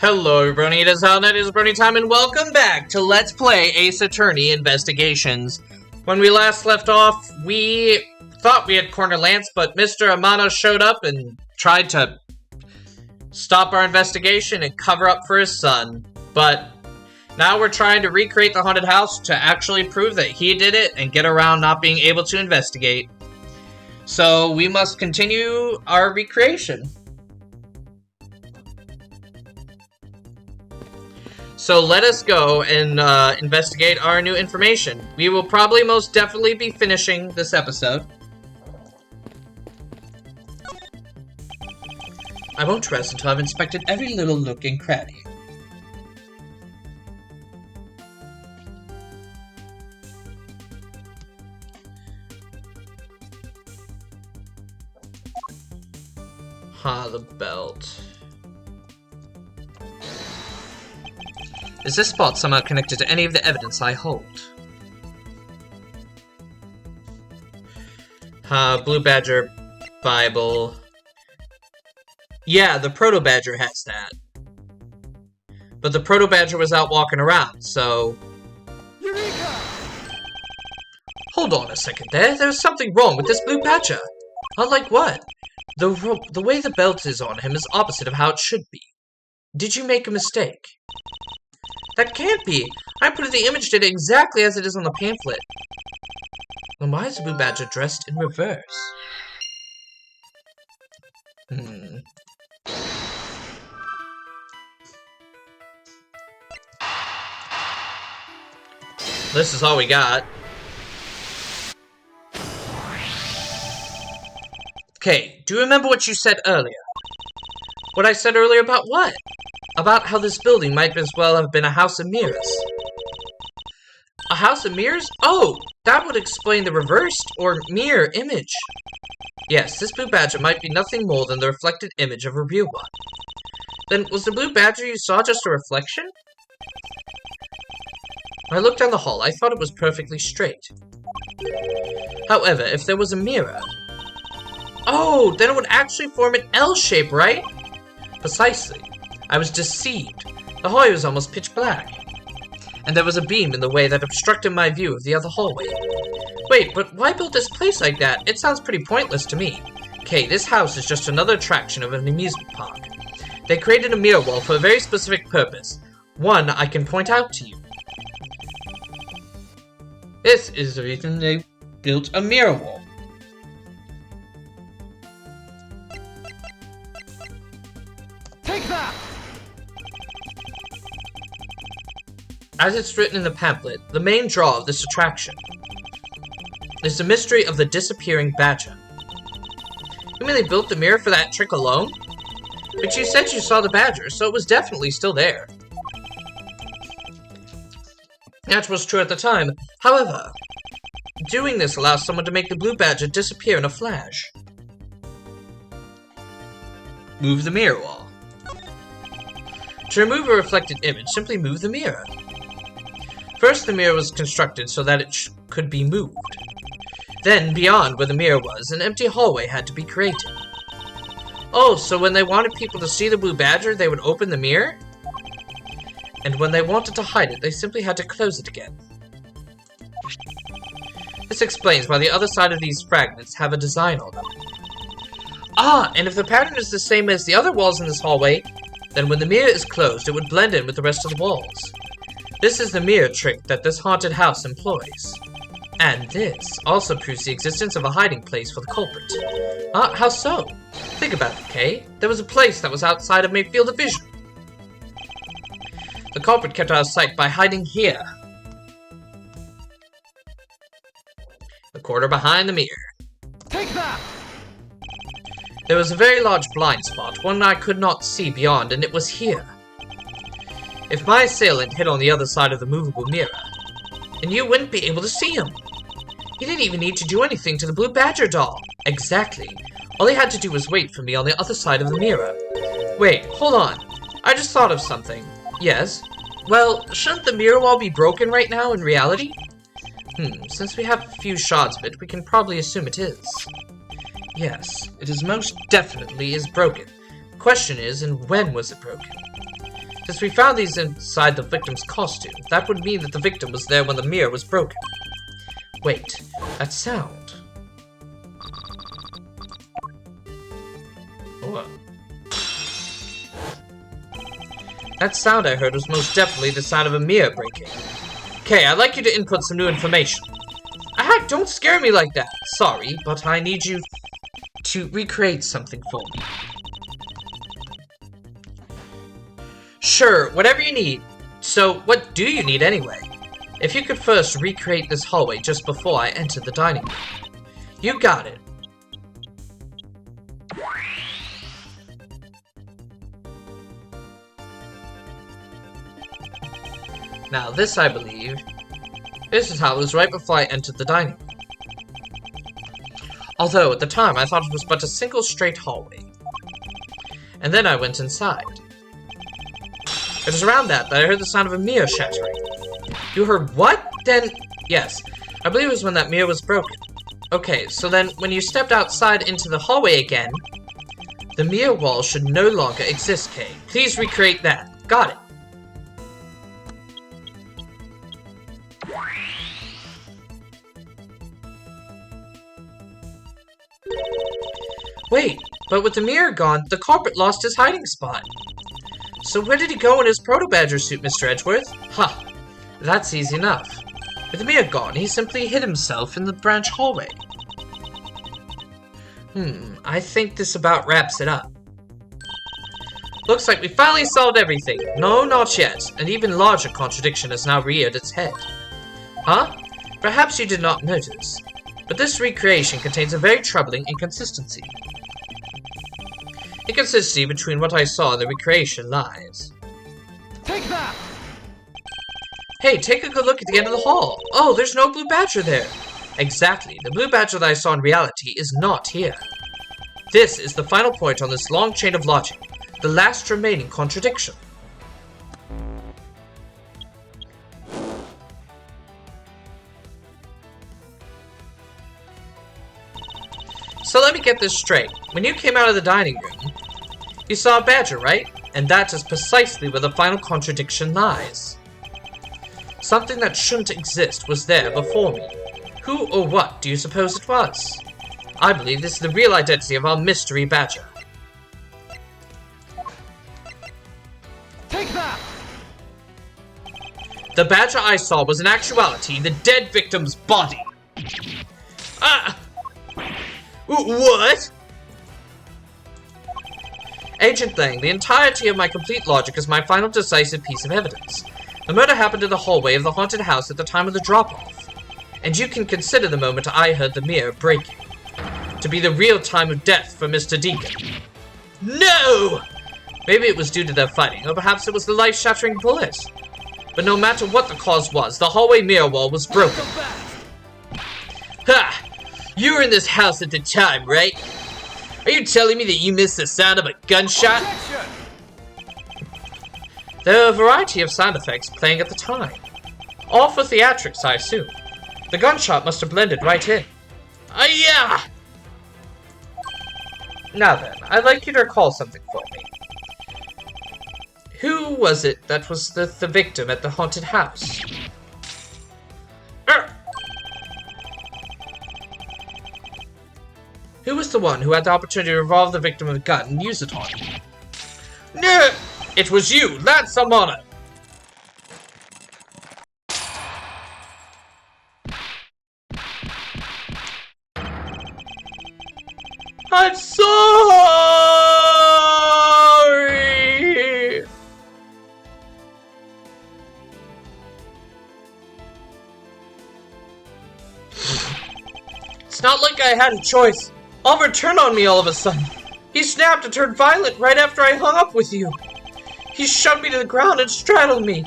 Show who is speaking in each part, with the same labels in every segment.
Speaker 1: Hello everybody, it is Hownet, it is Brony time, and welcome back to Let's Play Ace Attorney Investigations. When we last left off, we thought we had cornered Lance, but Mr. Amano showed up and tried to stop our investigation and cover up for his son. But now we're trying to recreate the haunted house to actually prove that he did it and get around not being able to investigate. So we must continue our recreation. So let us go and investigate our new information. We will probably most definitely be finishing this episode. I won't rest until I've inspected every little nook and cranny. The belt. Is this spot somehow connected to any of the evidence I hold? Blue Badger Bible. Yeah, the Proto Badger has that. But the Proto Badger was out walking around, so... Eureka! Hold on a second there. There's something wrong with this Blue Badger. Unlike what? The way the belt is on him is opposite of how it should be. Did you make a mistake? That can't be! I put the image data exactly as it is on the pamphlet. Then why is the Blue Badger dressed in reverse? This is all we got. Okay, do you remember what you said earlier? What I said earlier about what? About how this building might as well have been a house of mirrors. A house of mirrors? Oh, that would explain the reversed or mirror image. Yes, this Blue Badger might be nothing more than the reflected image of a real one. Then, was the Blue Badger you saw just a reflection? When I looked down the hall, I thought it was perfectly straight. However, if there was a mirror... Oh, then it would actually form an L shape, right? Precisely. I was deceived. The hallway was almost pitch black. And there was a beam in the way that obstructed my view of the other hallway. Wait, but why build this place like that? It sounds pretty pointless to me. Okay, this house is just another attraction of an amusement park. They created a mirror wall for a very specific purpose. One I can point out to you. This is the reason they built a mirror wall. Take that! As it's written in the pamphlet, the main draw of this attraction is the mystery of the disappearing badger. You mean they built the mirror for that trick alone? But you said you saw the badger, so it was definitely still there. That was true at the time. However, doing this allows someone to make the Blue Badger disappear in a flash. Move the mirror wall. To remove a reflected image, simply move the mirror. First, the mirror was constructed so that it could be moved. Then, beyond where the mirror was, an empty hallway had to be created. Oh, so when they wanted people to see the Blue Badger, they would open the mirror? And when they wanted to hide it, they simply had to close it again. This explains why the other side of these fragments have a design on them. Ah, and if the pattern is the same as the other walls in this hallway, then when the mirror is closed, it would blend in with the rest of the walls. This is the mirror trick that this haunted house employs. And this also proves the existence of a hiding place for the culprit. How so? Think about it, Kay. There was a place that was outside of my field of vision. The culprit kept out of sight by hiding here. The corner behind the mirror. Take that! There was a very large blind spot, one I could not see beyond, and it was here. If my assailant hid on the other side of the movable mirror, then you wouldn't be able to see him. He didn't even need to do anything to the Blue Badger doll. Exactly. All he had to do was wait for me on the other side of the mirror. Wait, hold on. I just thought of something. Yes? Well, shouldn't the mirror wall be broken right now in reality? Since we have a few shards of it, we can probably assume it is. Yes, it is most definitely is broken. Question is, and when was it broken? Since we found these inside the victim's costume, that would mean that the victim was there when the mirror was broken. Wait, that sound. What? That sound I heard was most definitely the sound of a mirror breaking. Okay, I'd like you to input some new information. Ah, don't scare me like that. Sorry, but I need you to recreate something for me. Sure, whatever you need. So, what do you need anyway? If you could first recreate this hallway just before I entered the dining room. You got it. Now this, I believe, this is how it was right before I entered the dining room. Although, at the time, I thought it was but a single straight hallway. And then I went inside. It was around that I heard the sound of a mirror shattering. You heard what? Then, yes, I believe it was when that mirror was broken. Okay, so then, when you stepped outside into the hallway again, the mirror wall should no longer exist, Kay. Please recreate that. Got it. Wait, but with the mirror gone, the culprit lost his hiding spot. So where did he go in his Proto-Badger suit, Mr. Edgeworth? Huh, that's easy enough. With the mirror gone, he simply hid himself in the branch hallway. I think this about wraps it up. Looks like we finally solved everything. No, not yet. An even larger contradiction has now reared its head. Huh? Perhaps you did not notice, but this recreation contains a very troubling inconsistency. Inconsistency between what I saw and the recreation lies.
Speaker 2: Take that!
Speaker 1: Hey, take a good look at the end of the hall. Oh, there's no blue badger there. Exactly. The blue badger that I saw in reality is not here. This is the final point on this long chain of logic. The last remaining contradiction. So let me get this straight. When you came out of the dining room, you saw a badger, right? And that is precisely where the final contradiction lies. Something that shouldn't exist was there before me. Who or what do you suppose it was? I believe this is the real identity of our mystery badger.
Speaker 2: Take that!
Speaker 1: The badger I saw was in actuality the dead victim's body. Ah! What? Agent Lang, the entirety of my complete logic is my final decisive piece of evidence. The murder happened in the hallway of the haunted house at the time of the drop-off. And you can consider the moment I heard the mirror breaking to be the real time of death for Mr. Deacon. No! Maybe it was due to their fighting, or perhaps it was the life-shattering bullet. But no matter what the cause was, the hallway mirror wall was broken. Ha! You were in this house at the time, right? Are you telling me that you missed the sound of a gunshot? There are a variety of sound effects playing at the time. All for theatrics, I assume. The gunshot must have blended right in. Yeah! Now then, I'd like you to recall something for me. Who was it that was the victim at the haunted house? Who was the one who had the opportunity to revolve the victim of a gun and use it on him? No! It was you, Lance Amana! I'm sorry! It's not like I had a choice. Oliver turned on me all of a sudden. He snapped and turned violent right after I hung up with you. He shoved me to the ground and straddled me.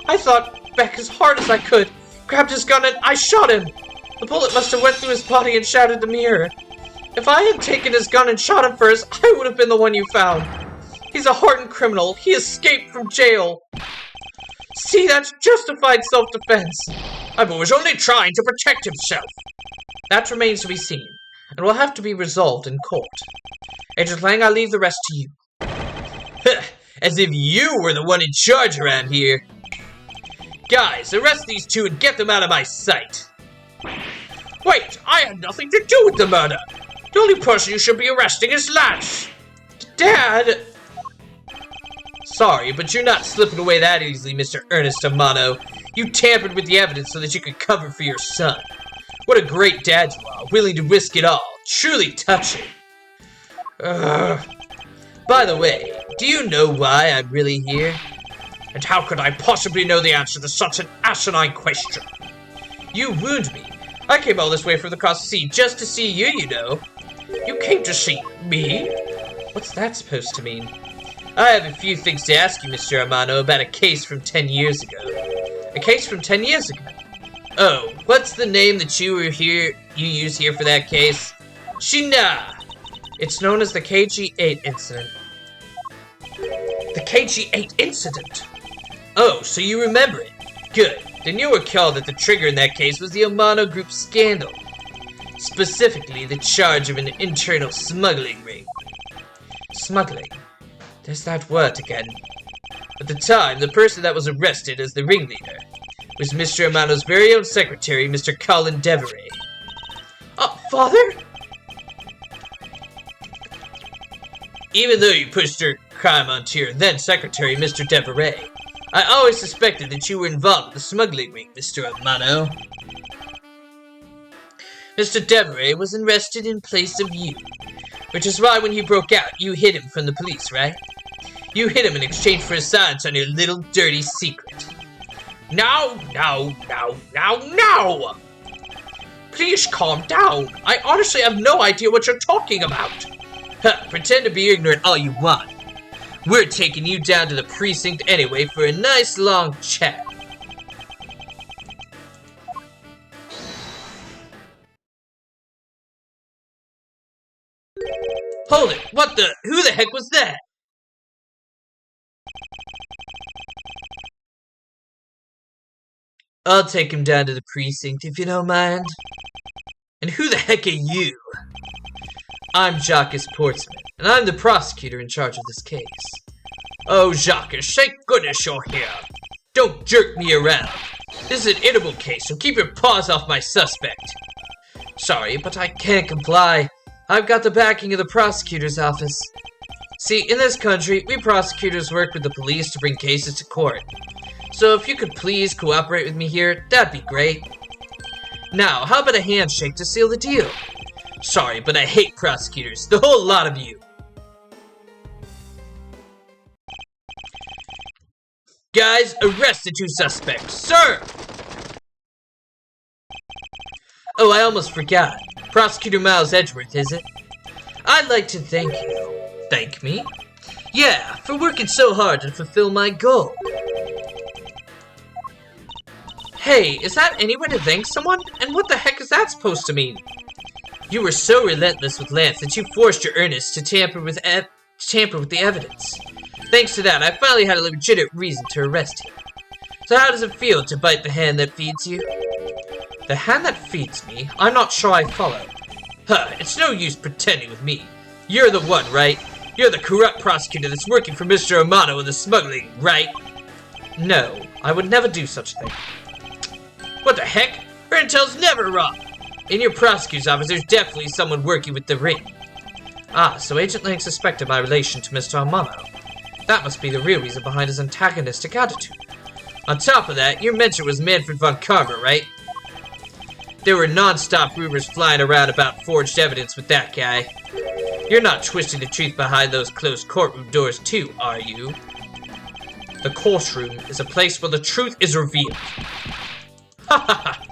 Speaker 1: I thought back as hard as I could, grabbed his gun, and I shot him. The bullet must have went through his body and shattered the mirror. If I had taken his gun and shot him first, I would have been the one you found. He's a hardened criminal. He escaped from jail. See, that's justified self-defense. I was only trying to protect himself. That remains to be seen, and will have to be resolved in court. Agent Lang, I leave the rest to you. As if you were the one in charge around here. Guys, arrest these two and get them out of my sight. Wait, I had nothing to do with the murder. The only person you should be arresting is Lash. Dad! Sorry, but you're not slipping away that easily, Mr. Ernest Amano. You tampered with the evidence so that you could cover for your son. What a great dad you are, willing to risk it all. Truly touching. By the way, do you know why I'm really here? And how could I possibly know the answer to such an asinine question? You wound me. I came all this way from across the sea just to see you, you know. You came to see me? What's that supposed to mean? I have a few things to ask you, Mr. Amano, about a case from 10 years ago. A case from 10 years ago? Oh, what's the name that you use here for that case? Shina! It's known as the KG-8 incident. The KG-8 incident? Oh, so you remember it. Good. Then you'll recall that the trigger in that case was the Amano Group scandal. Specifically, the charge of an internal smuggling ring. Smuggling? There's that word again. At the time, the person that was arrested as the ringleader was Mr. Amano's very own secretary, Mr. Colin Deveray. Father? Even though you pushed your crime onto your then-secretary, Mr. Deveray, I always suspected that you were involved with the smuggling ring, Mr. Amano. Mr. Deveray was arrested in place of you, which is why when he broke out, you hid him from the police, right? You hid him in exchange for his silence on your little dirty secret. Now! Please calm down. I honestly have no idea what you're talking about. Pretend to be ignorant all you want. We're taking you down to the precinct anyway for a nice long chat. Hold it! Who the heck was that? I'll take him down to the precinct if you don't mind. And who the heck are you? I'm Jacques Portsman, and I'm the prosecutor in charge of this case. Oh, Jacques, thank goodness you're here. Don't jerk me around. This is an interval case, so keep your paws off my suspect. Sorry, but I can't comply. I've got the backing of the prosecutor's office. See, in this country, we prosecutors work with the police to bring cases to court. So if you could please cooperate with me here, that'd be great. Now, how about a handshake to seal the deal? Sorry, but I hate prosecutors, the whole lot of you. Guys, arrest the two suspects, sir! Oh, I almost forgot. Prosecutor Miles Edgeworth, is it? I'd like to thank you. Thank me? Yeah, for working so hard to fulfill my goal. Hey, is that any way to thank someone? And what the heck is that supposed to mean? You were so relentless with Lance that you forced your Ernest to tamper with the evidence. Thanks to that, I finally had a legitimate reason to arrest him. So how does it feel to bite the hand that feeds you? The hand that feeds me? I'm not sure I follow. It's no use pretending with me. You're the one, right? You're the corrupt prosecutor that's working for Mr. Amano and the smuggling, right? No, I would never do such a thing. What the heck? Her intel's never wrong! In your prosecutor's office, there's definitely someone working with the ring. Ah, so Agent Lang suspected my relation to Mr. Amano. That must be the real reason behind his antagonistic attitude. On top of that, your mentor was Manfred von Karma, right? There were non-stop rumors flying around about forged evidence with that guy. You're not twisting the truth behind those closed courtroom doors too, are you? The courtroom is a place where the truth is revealed. Ha ha ha!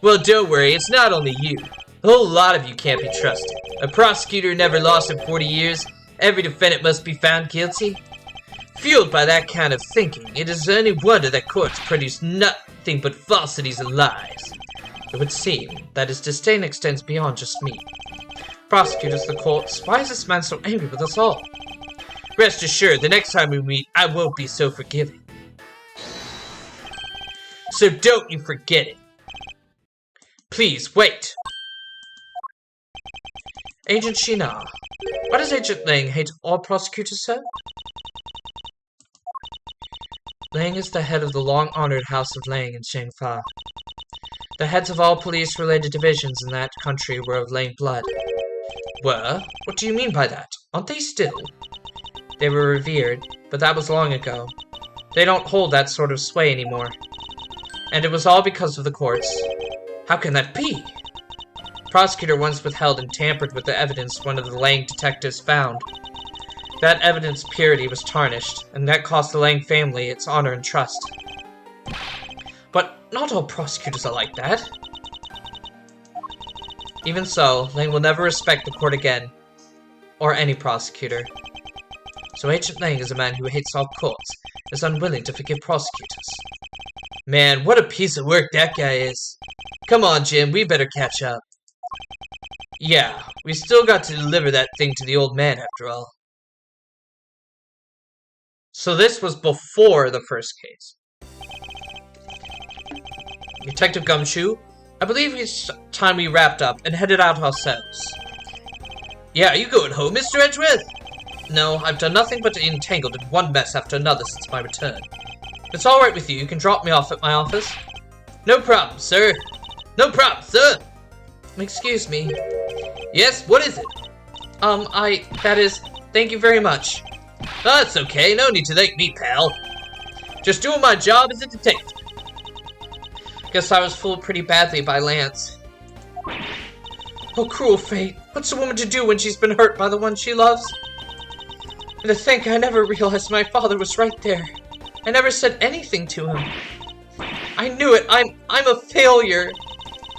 Speaker 1: Well, don't worry, it's not only you. A whole lot of you can't be trusted. A prosecutor never lost in 40 years. Every defendant must be found guilty. Fueled by that kind of thinking, it is any wonder that courts produce nothing but falsities and lies. It would seem that his disdain extends beyond just me. Prosecutors, the courts, why is this man so angry with us all? Rest assured, the next time we meet, I won't be so forgiving. So don't you forget it. Please, wait! Agent Shina, why does Agent Lang hate all prosecutors, sir? Lang is the head of the long-honored House of Lang in Shangfa. The heads of all police-related divisions in that country were of Lang blood. Were? What do you mean by that? Aren't they still? They were revered, but that was long ago. They don't hold that sort of sway anymore. And it was all because of the courts. How can that be? The prosecutor once withheld and tampered with the evidence one of the Lang detectives found. That evidence purity was tarnished, and that cost the Lang family its honor and trust. But not all prosecutors are like that. Even so, Lang will never respect the court again, or any prosecutor. So Agent Lang is a man who hates all courts, is unwilling to forgive prosecutors. Man, what a piece of work that guy is. Come on, Jim, we better catch up. Yeah, we still got to deliver that thing to the old man after all. So this was before the first case. Detective Gumshoe, I believe it's time we wrapped up and headed out ourselves. Yeah, are you going home, Mr. Edgeworth? No, I've done nothing but entangled in one mess after another since my return. If it's alright with you, you can drop me off at my office. No problem, sir. No problem, sir. Excuse me. Yes, what is it? Thank you very much. That's okay, no need to thank me, pal. Just doing my job as a detective. Guess I was fooled pretty badly by Lance. Oh, cruel fate. What's a woman to do when she's been hurt by the one she loves? And to think I never realized my father was right there. I never said anything to him. I knew it. I'm a failure.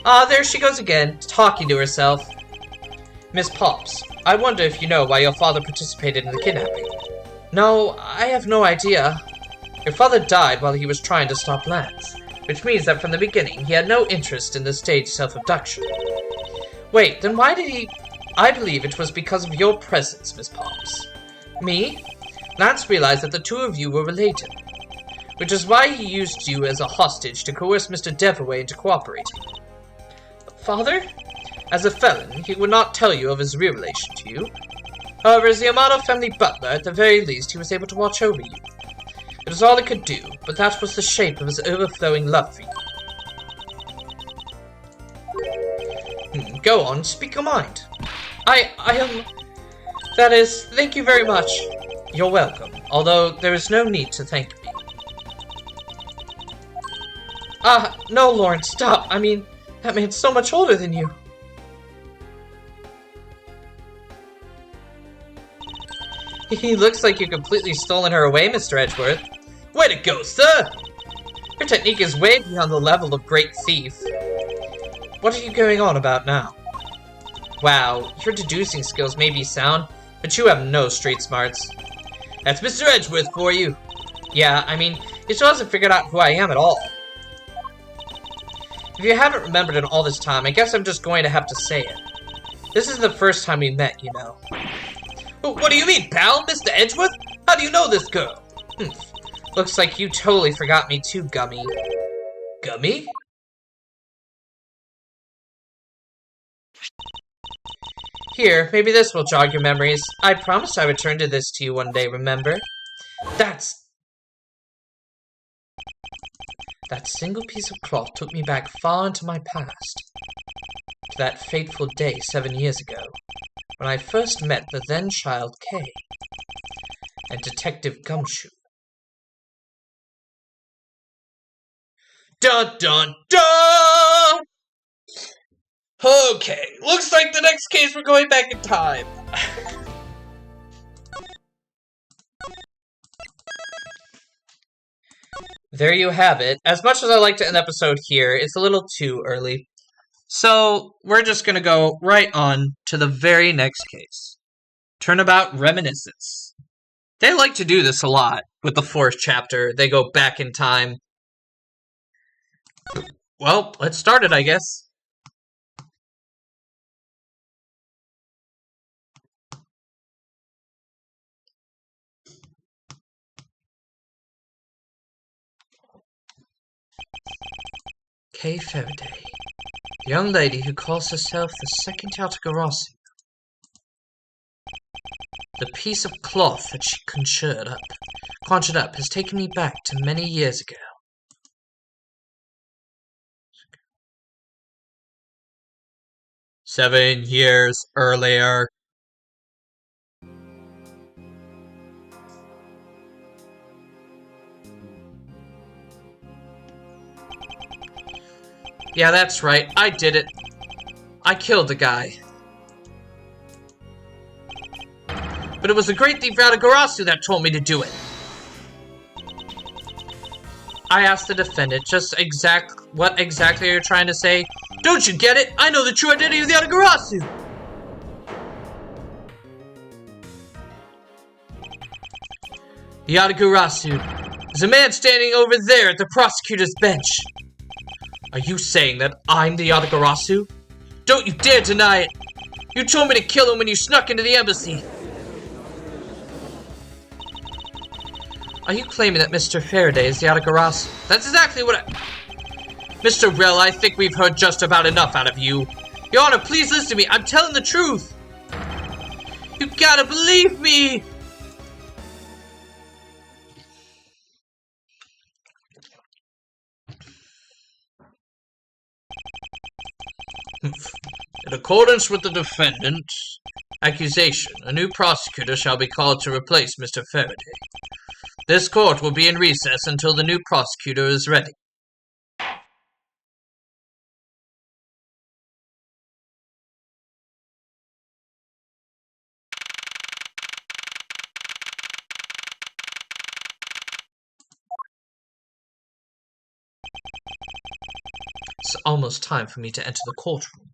Speaker 1: Ah, there she goes again, talking to herself. Miss Pops, I wonder if you know why your father participated in the kidnapping. No, I have no idea. Your father died while he was trying to stop Lance, which means that from the beginning he had no interest in the staged self-abduction. Wait, then why did he... I believe it was because of your presence, Miss Pops. Me? Lance realized that the two of you were related, which is why he used you as a hostage to coerce Mr. Deverway into cooperating. Father? As a felon, he would not tell you of his real relation to you. However, as the Yamato family butler, at the very least, he was able to watch over you. It was all he could do, but that was the shape of his overflowing love for you. Go on, speak your mind. That is, thank you very much. You're welcome, although there is no need to thank me. No, Lawrence, stop. I mean, that man's so much older than you. He looks like you've completely stolen her away, Mr. Edgeworth. Way to go, sir! Your technique is way beyond the level of great thief. What are you going on about now? Wow, your deducing skills may be sound, but you have no street smarts. That's Mr. Edgeworth for you. Yeah, I mean, he still hasn't figured out who I am at all. If you haven't remembered in all this time, I guess I'm just going to have to say it. This is the first time we met, you know. What do you mean, pal? Mr. Edgeworth? How do you know this girl? Looks like you totally forgot me too, Gummy. Gummy? Here, maybe this will jog your memories. I promised I would turn to this to you one day, remember? That single piece of cloth took me back far into my past. To that fateful day 7 years ago, when I first met the then-child Kay and Detective Gumshoe. Dun dun dun! Okay, looks like the next case we're going back in time. There you have it. As much as I like to end the episode here, it's a little too early. So, we're just gonna go right on to the very next case. Turnabout Reminiscence. They like to do this a lot with the fourth chapter. They go back in time. Well, let's start it, I guess. Kay Faraday, the young lady who calls herself the second Yatagarasu. The piece of cloth that she conjured up conjured up has taken me back to many years ago. 7 years earlier. Yeah, that's right. I did it. I killed the guy. But it was the great thief Yatagarasu that told me to do it. I asked the defendant what exactly are you trying to say? Don't you get it? I know the true identity of the Yatagarasu! The Yatagarasu is a man standing over there at the prosecutor's bench. Are you saying that I'm the Yatagarasu? Don't you dare deny it! You told me to kill him when you snuck into the embassy. Are you claiming that Mr. Faraday is the Yatagarasu? That's exactly what Mr. Rell, I think we've heard just about enough out of you. Your Honor, please listen to me. I'm telling the truth. You gotta believe me. In accordance with the defendant's accusation, a new prosecutor shall be called to replace Mr. Faraday. This court will be in recess until the new prosecutor is ready. It's almost time for me to enter the courtroom.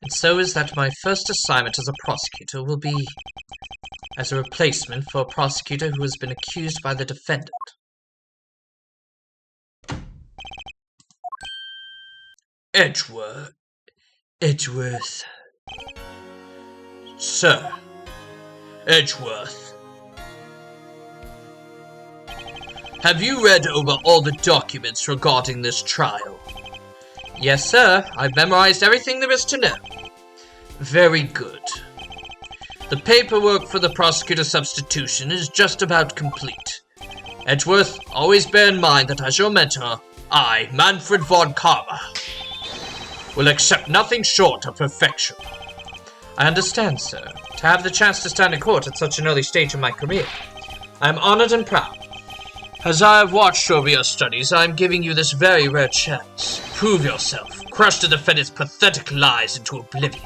Speaker 1: And so is that my first assignment as a prosecutor will be as a replacement for a prosecutor who has been accused by the defendant. Edgeworth. Sir. Edgeworth. Have you read over all the documents regarding this trial? Yes, sir. I've memorized everything there is to know. Very good. The paperwork for the prosecutor substitution is just about complete. Edgeworth, always bear in mind that as your mentor, I, Manfred von Karma, will accept nothing short of perfection. I understand, sir. To have the chance to stand in court at such an early stage in my career, I am honored and proud. As I have watched over your studies, I am giving you this very rare chance. Prove yourself. Crush the defendant's pathetic lies into oblivion.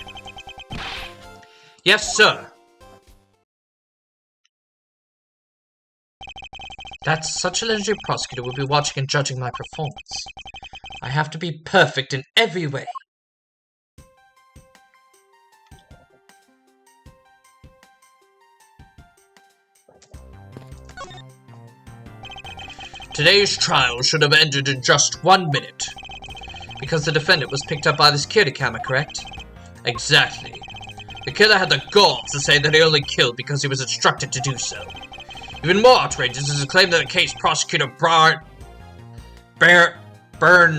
Speaker 1: Yes, sir. That such a legendary prosecutor will be watching and judging my performance. I have to be perfect in every way. Today's trial should have ended in just 1 minute. Because the defendant was picked up by the security camera, correct? Exactly. The killer had the gall to say that he only killed because he was instructed to do so. Even more outrageous is the claim that the case prosecutor Byrne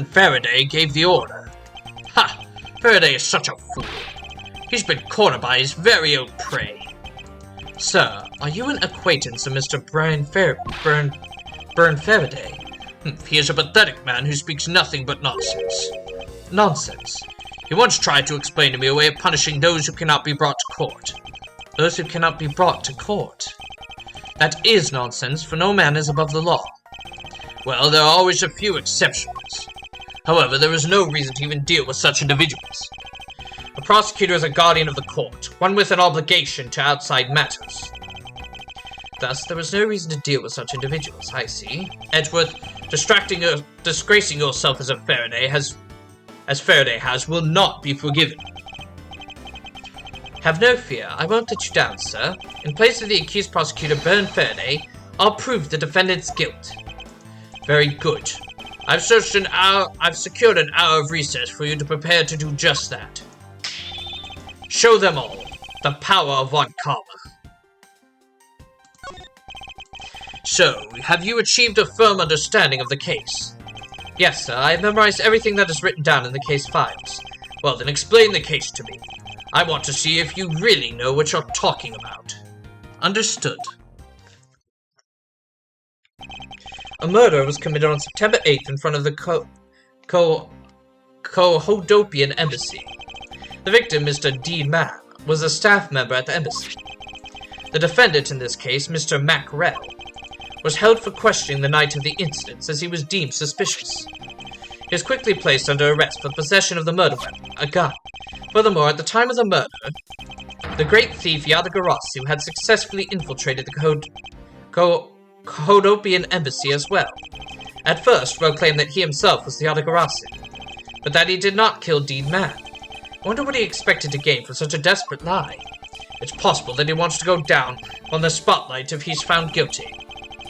Speaker 1: Faraday gave the order. Ha! Faraday is such a fool. He's been cornered by his very own prey. Sir, are you an acquaintance of Mr. Byrne Faraday? He is a pathetic man who speaks nothing but nonsense. Nonsense? He once tried to explain to me a way of punishing those who cannot be brought to court. Those who cannot be brought to court? That is nonsense, for no man is above the law. Well, there are always a few exceptions. However, there is no reason to even deal with such individuals. A prosecutor is a guardian of the court, one with an obligation to outside matters. Thus, there is no reason to deal with such individuals, I see. Edgeworth, disgracing yourself as Faraday has, will not be forgiven. Have no fear, I won't let you down, sir. In place of the accused prosecutor Byrne Faraday, I'll prove the defendant's guilt. Very good. I've secured an hour of recess for you to prepare to do just that. Show them all the power of Von Karma. So, have you achieved a firm understanding of the case? Yes, sir, I have memorized everything that is written down in the case files. Well, then explain the case to me. I want to see if you really know what you're talking about. Understood. A murder was committed on September 8th in front of the Kohodopian Embassy. The victim, Mr. Dean Mann, was a staff member at the embassy. The defendant in this case, Mr. Mac Rell, was held for questioning the night of the incidents as he was deemed suspicious. He was quickly placed under arrest for possession of the murder weapon, a gun. Furthermore, at the time of the murder, the great thief Yatagarasu had successfully infiltrated the Kohodopian Embassy as well. At first, Rell claimed that he himself was the Yatagarasu, but that he did not kill Dean Mann. I wonder what he expected to gain from such a desperate lie. It's possible that he wants to go down on the spotlight if he's found guilty.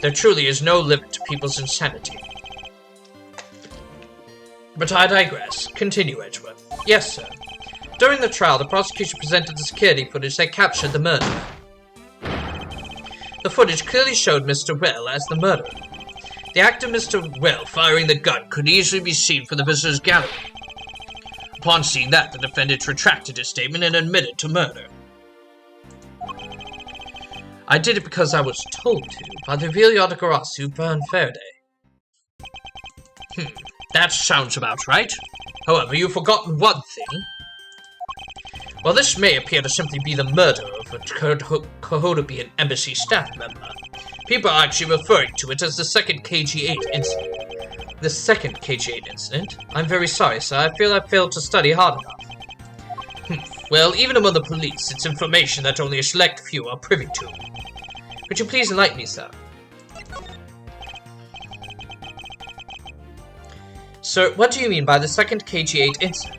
Speaker 1: There truly is no limit to people's insanity. But I digress. Continue, Edgeworth. Yes, sir. During the trial, the prosecution presented the security footage that captured the murderer. The footage clearly showed Mr. Rell as the murderer. The act of Mr. Rell firing the gun could easily be seen from the visitors' gallery. Upon seeing that, the defendant retracted his statement and admitted to murder. I did it because I was told to, by the real Yatagarasu Byrne Faraday. That sounds about right. However, you've forgotten one thing. While this may appear to simply be the murder of a Kohodopian Embassy staff member, people are actually referring to it as the second KG-8 incident. The second KG-8 incident? I'm very sorry, sir. I feel I failed to study hard enough. Well, even among the police, it's information that only a select few are privy to. Could you please enlighten me, sir? Sir, what do you mean by the second KG-8 incident?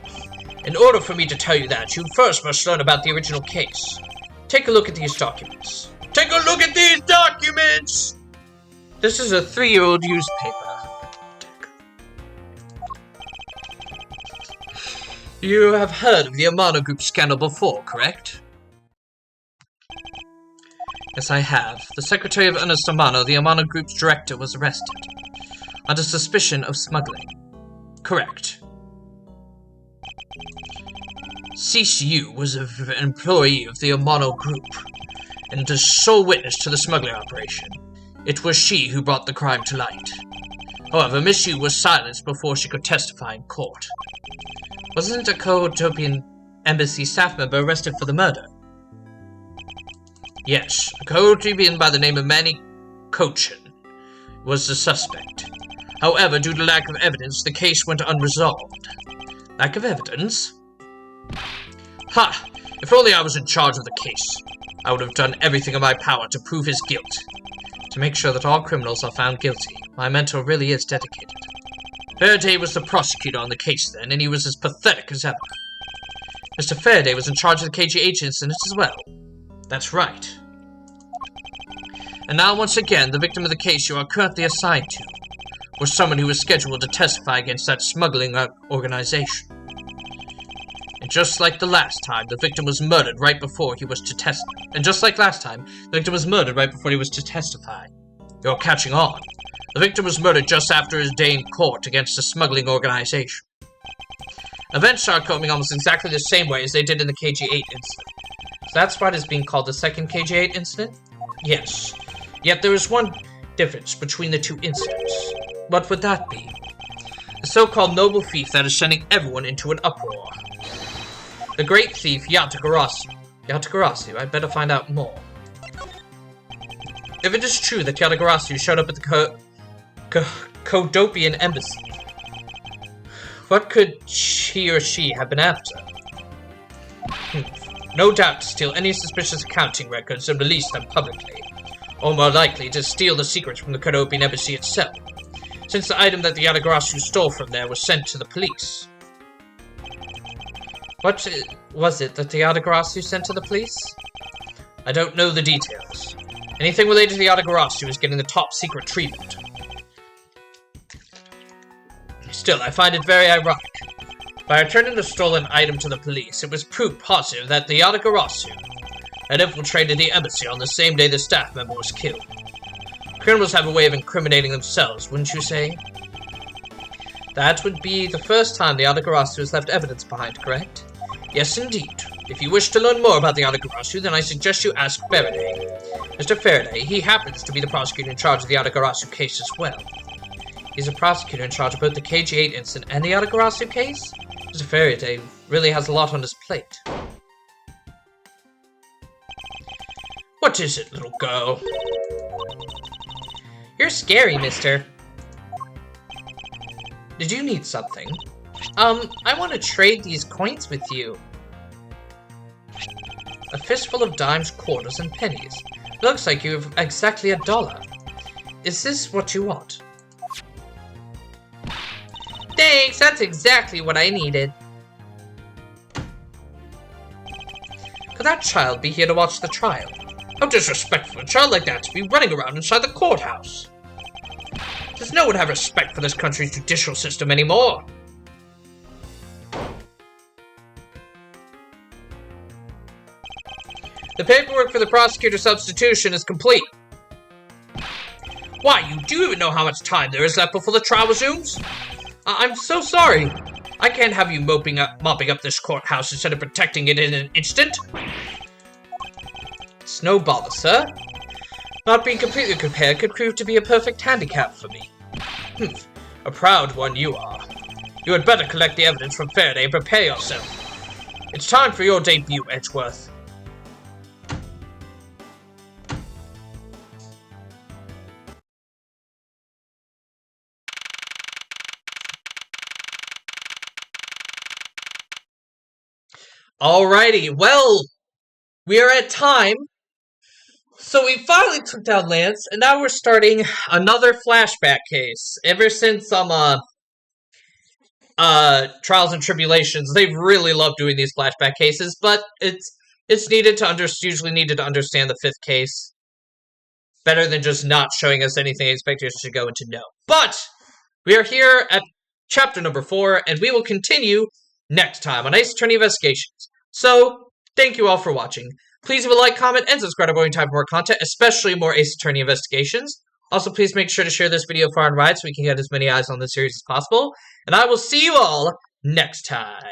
Speaker 1: In order for me to tell you that, you first must learn about the original case. Take a look at these documents. Take a look at these documents! This is a 3-year-old newspaper. You have heard of the Amano Group scandal before, correct? Yes, I have. The secretary of Ernest Amano, the Amano Group's director, was arrested under suspicion of smuggling. Correct. CCU was an employee of the Amano Group and a sole witness to the smuggling operation. It was she who brought the crime to light. However, Miss Yu was silenced before she could testify in court. Wasn't a Kohodopian Embassy staff member arrested for the murder? Yes, a Kohodopian by the name of Manny Kochin was the suspect. However, due to lack of evidence, the case went unresolved. Lack of evidence? Ha! If only I was in charge of the case. I would have done everything in my power to prove his guilt. To make sure that all criminals are found guilty. My mentor really is dedicated. Faraday was the prosecutor on the case then, and he was as pathetic as ever. Mr. Faraday was in charge of the KG-8 incident as well. That's right. And now, once again, the victim of the case you are currently assigned to was someone who was scheduled to testify against that smuggling organization. And just like the last time, the victim was murdered right before he was to testify. You're catching on. The victim was murdered just after his day in court against the smuggling organization. Events are going almost exactly the same way as they did in the KG-8 incident. So that's why it is being called the second KG-8 incident? Yes. Yet there is one difference between the two incidents. What would that be? The so-called noble thief that is sending everyone into an uproar. The great thief Yatagarasu. Yatagarasu, I'd better find out more. If it is true that Yatagarasu showed up at the Kohodopian Embassy, what could he or she have been after? No doubt to steal any suspicious accounting records and release them publicly, or more likely to steal the secrets from the Kohodopian Embassy itself, since the item that the Yatagarasu stole from there was sent to the police. What was it that the Yatagarasu sent to the police? I don't know the details. Anything related to the Yatagarasu is getting the top secret treatment. Still, I find it very ironic. By returning the stolen item to the police, it was proof positive that the Yatagarasu had infiltrated the embassy on the same day the staff member was killed. Criminals have a way of incriminating themselves, wouldn't you say? That would be the first time the Yatagarasu has left evidence behind, correct? Yes, indeed. If you wish to learn more about the Yatagarasu, then I suggest you ask Faraday. Mr. Faraday. He happens to be the prosecutor in charge of the Amaterasu case as well. He's a prosecutor in charge of both the KG-8 incident and the Amaterasu case? Mr. Faraday really has a lot on his plate. What is it, little girl? You're scary, mister. Did you need something? I want to trade these coins with you. A fistful of dimes, quarters, and pennies. Looks like you have exactly $1. Is this what you want? Thanks, that's exactly what I needed. Could that child be here to watch the trial? How disrespectful, a child like that to be running around inside the courthouse. Does no one have respect for this country's judicial system anymore? The paperwork for the prosecutor substitution is complete. Why, you do even know how much time there is left before the trial resumes? I'm so sorry. I can't have you mopping up this courthouse instead of protecting it in an instant. It's no bother, sir. Not being completely prepared could prove to be a perfect handicap for me. A proud one you are. You had better collect the evidence from Faraday and prepare yourself. It's time for your debut, Edgeworth. Alrighty, well, we are at time. So we finally took down Lance, and now we're starting another flashback case. Ever since Trials and Tribulations, they've really loved doing these flashback cases, but it's usually needed to understand the fifth case. Better than just not showing us anything expected to go into know. But we are here at chapter number 4, and we will continue next time on Ace Attorney Investigations. So, thank you all for watching. Please leave a like, comment, and subscribe for more content, especially more Ace Attorney Investigations. Also, please make sure to share this video far and wide so we can get as many eyes on this series as possible. And I will see you all next time.